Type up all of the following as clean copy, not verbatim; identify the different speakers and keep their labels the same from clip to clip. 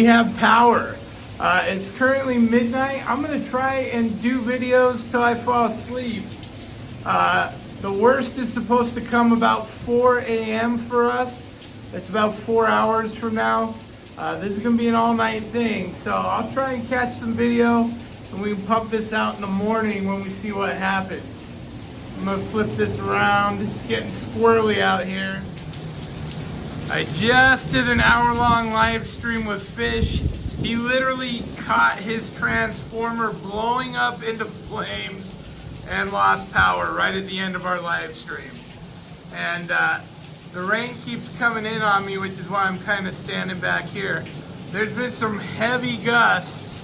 Speaker 1: have power. It's currently midnight. I'm gonna try and do videos till I fall asleep. The worst is supposed to come about 4 a.m. for us. It's about 4 hours from now. This is gonna be an all-night thing, so I'll try and catch some video and we can pump this out in the morning when we see what happens. I'm gonna flip this around. It's getting squirrely out here. I just did an hour-long live stream with Fish. He literally caught his transformer blowing up into flames and lost power right at the end of our live stream. And the rain keeps coming in on me, which is why I'm kind of standing back here. There's been some heavy gusts,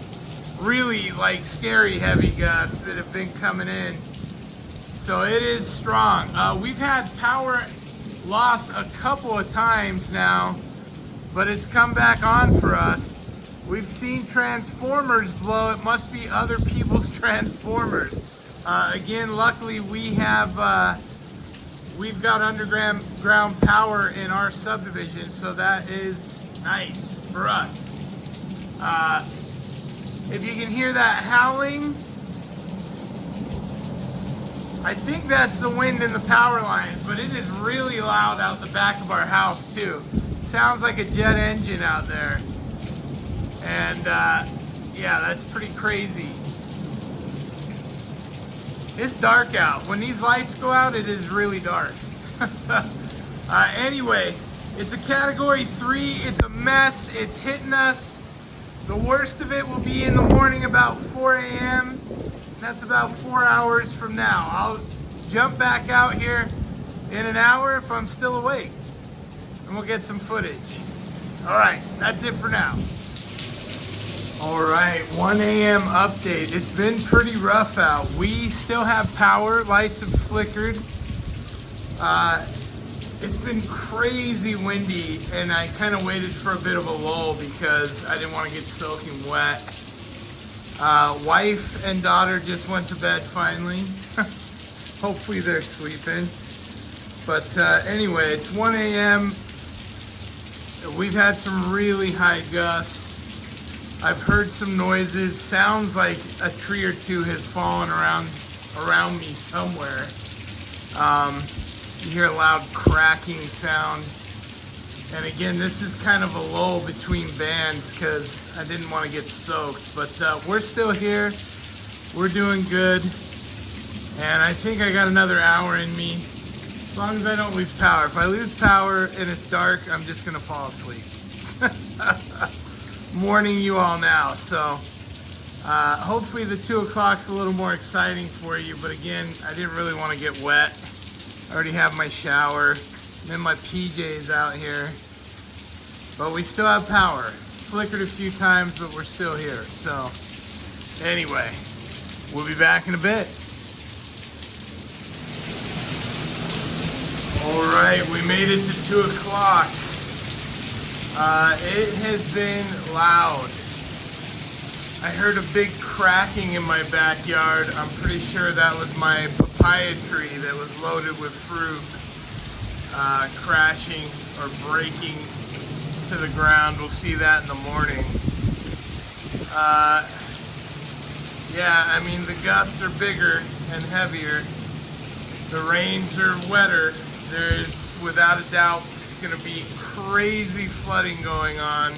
Speaker 1: really like scary heavy gusts that have been coming in. So it is strong. We've had power loss a couple of times now, but it's come back on for us. We've seen transformers blow. It must be other people's transformers. Again, luckily we've got underground power in our subdivision, so that is nice for us. If you can hear that howling, I think that's the wind in the power lines, but it is really loud out the back of our house too. It sounds like a jet engine out there. And yeah, that's pretty crazy. It's dark out. When these lights go out, it is really dark. Anyway, it's a category 3. It's a mess. It's hitting us. The worst of it will be in the morning about 4 a.m. That's about 4 hours from now. I'll jump back out here in an hour if I'm still awake, and we'll get some footage. All right, that's it for now. All right, 1 a.m. update. It's been pretty rough out. We still have power. Lights have flickered. It's been crazy windy, and I kind of waited for a bit of a lull because I didn't want to get soaking wet. Wife and daughter just went to bed finally. Hopefully they're sleeping. But anyway, it's 1 a.m. We've had some really high gusts. I've heard some noises. Sounds like a tree or two has fallen around me somewhere. You hear a loud cracking sound. And again, this is kind of a lull between bands because I didn't want to get soaked. But we're still here. We're doing good. And I think I got another hour in me. As long as I don't lose power. If I lose power and it's dark, I'm just going to fall asleep. Warning you all now. So hopefully the 2 o'clock's a little more exciting for you. But again, I didn't really want to get wet. I already have my shower. I'm in my PJs out here. But we still have power. Flickered a few times, but we're still here. So anyway, we'll be back in a bit. All right, we made it to 2 o'clock. It has been loud. I heard a big cracking in my backyard. I'm pretty sure that was my papaya tree that was loaded with fruit crashing or breaking to the ground. We'll see that in the morning. Yeah, I mean, the gusts are bigger and heavier. The rains are wetter. There's, without a doubt, going to be crazy flooding going on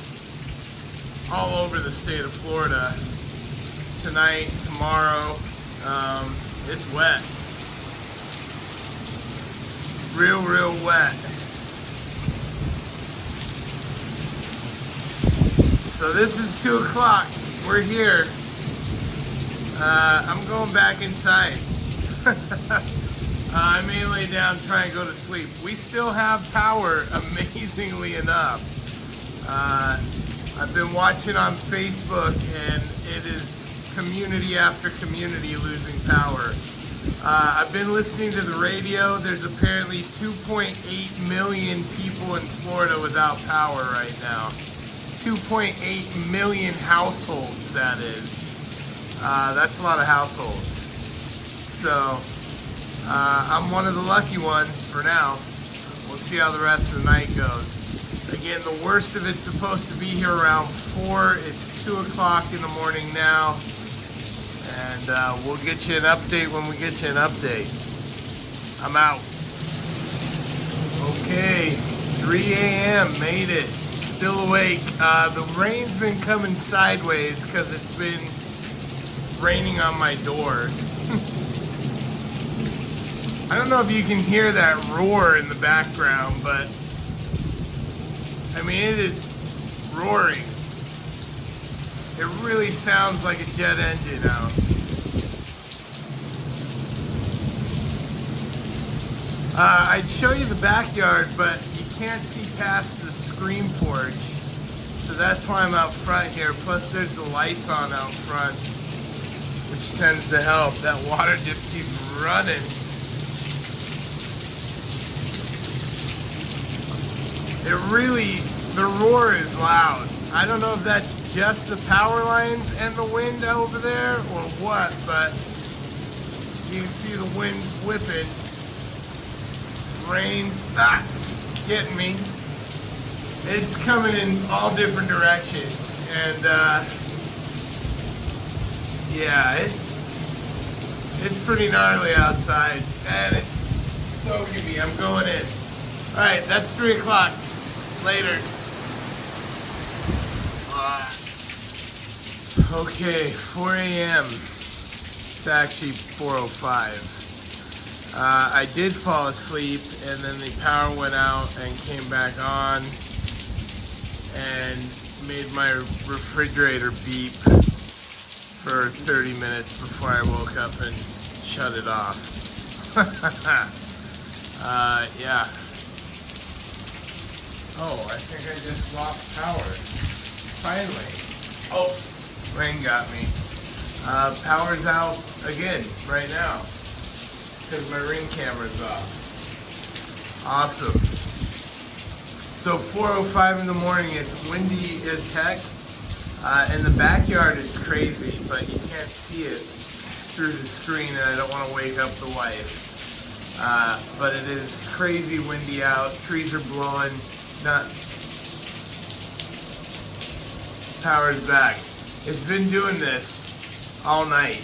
Speaker 1: all over the state of Florida tonight, tomorrow. It's wet. Real wet. So this is 2 o'clock. We're here. I'm going back inside. I may lay down and try and go to sleep. We still have power, amazingly enough. I've been watching on Facebook, and it is community after community losing power. I've been listening to the radio. There's apparently 2.8 million people in Florida without power right now. 2.8 million households, that is. That's a lot of households. So, I'm one of the lucky ones for now. We'll see how the rest of the night goes. Again, the worst of it's supposed to be here around 4. It's 2 o'clock in the morning now. And we'll get you an update when we get you an update. I'm out. Okay, 3 a.m. made it. Still awake. The rain's been coming sideways because it's been raining on my door. I don't know if you can hear that roar in the background, but I mean, it is roaring. It really sounds like a jet engine out. I'd show you the backyard, but you can't see past the screen porch. So that's why I'm out front here. Plus there's the lights on out front, which tends to help. That water just keeps running. The roar is loud. I don't know if that's just the power lines and the wind over there or what, but you can see the wind whipping. Rain's getting me. It's coming in all different directions, and yeah, it's pretty gnarly outside, and it's soaking me. I'm going in. All right, that's 3 o'clock. Later. Okay, 4 a.m. It's actually 4:05. I did fall asleep, and then the power went out and came back on and made my refrigerator beep for 30 minutes before I woke up and shut it off. Yeah. Oh, I think I just lost power. Finally. Oh, rain got me. Power's out again right now because my Ring camera's off. Awesome. So 4:05 in the morning, it's windy as heck. In the backyard it's crazy, but you can't see it through the screen, and I don't want to wake up the wife. But it is crazy windy out. Trees are blowing. Power's back. It's been doing this all night.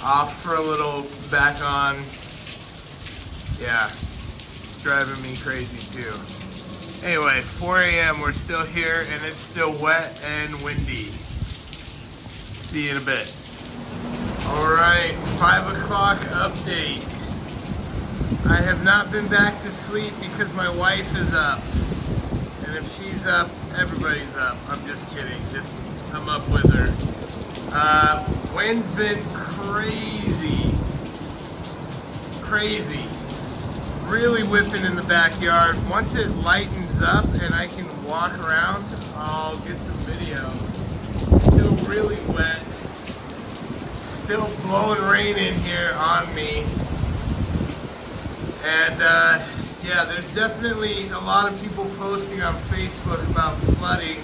Speaker 1: Off for a little, back on. Yeah, it's driving me crazy too. Anyway, 4 a.m. we're still here, and it's still wet and windy. See you in a bit. Alright, 5 o'clock update. I have not been back to sleep because my wife is up. And if she's up, everybody's up. I'm just kidding. I'm up with her. Wind's been crazy. Crazy. Really whipping in the backyard. Once it lightens up and I can walk around, I'll get some video. Still really wet. Still blowing rain in here on me. And yeah, there's definitely a lot of people posting on Facebook about flooding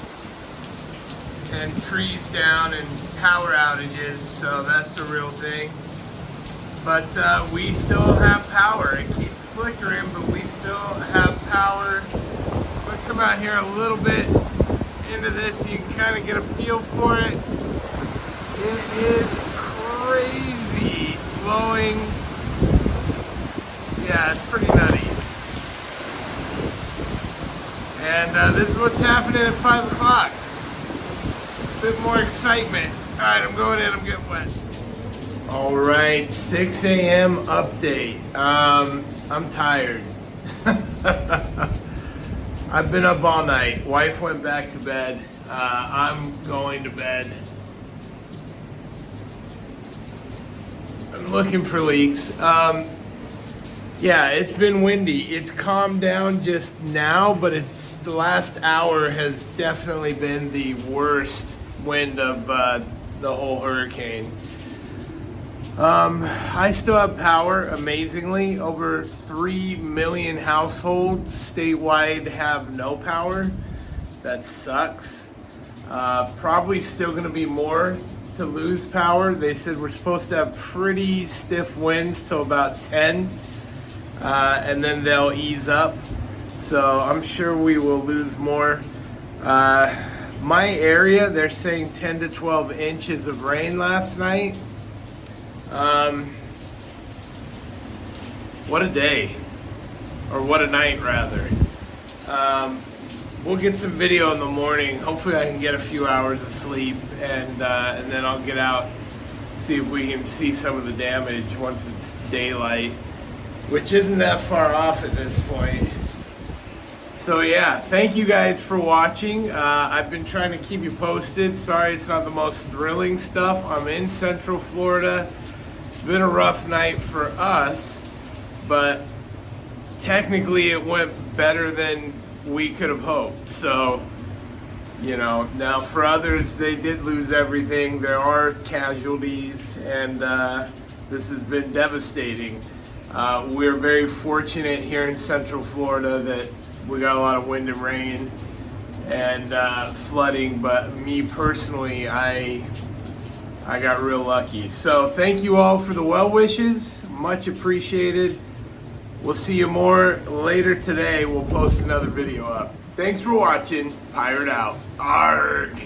Speaker 1: and trees down and power outages, so that's the real thing. But we still have power. It keeps flickering, but we still have power. I'm gonna come out here a little bit into this so you can kind of get a feel for it. It is crazy blowing. Yeah, it's pretty nutty. And this is what's happening at 5 o'clock. A bit more excitement. All right, I'm going in, I'm getting wet. All right, 6 a.m. update. I'm tired. I've been up all night. Wife went back to bed. I'm going to bed. I'm looking for leaks. Yeah, it's been windy. It's calmed down just now, but the last hour has definitely been the worst wind of the whole hurricane. I still have power, amazingly. Over 3 million households statewide have no power. That sucks. Probably still gonna be more to lose power. They said we're supposed to have pretty stiff winds till about 10. And then they'll ease up. So I'm sure we will lose more. My area, they're saying 10 to 12 inches of rain last night. What a day, or what a night rather. We'll get some video in the morning. Hopefully I can get a few hours of sleep, and then I'll get out, see if we can see some of the damage once it's daylight, which isn't that far off at this point. So yeah, thank you guys for watching. I've been trying to keep you posted. Sorry it's not the most thrilling stuff. I'm in Central Florida. It's been a rough night for us, but technically it went better than we could have hoped. So, you know, now for others, they did lose everything. There are casualties, and this has been devastating. We're very fortunate here in Central Florida that we got a lot of wind and rain and flooding, but me personally, I got real lucky. So thank you all for the well wishes, much appreciated. We'll see you more later today. We'll post another video up. Thanks for watching. Pirate out. Arg.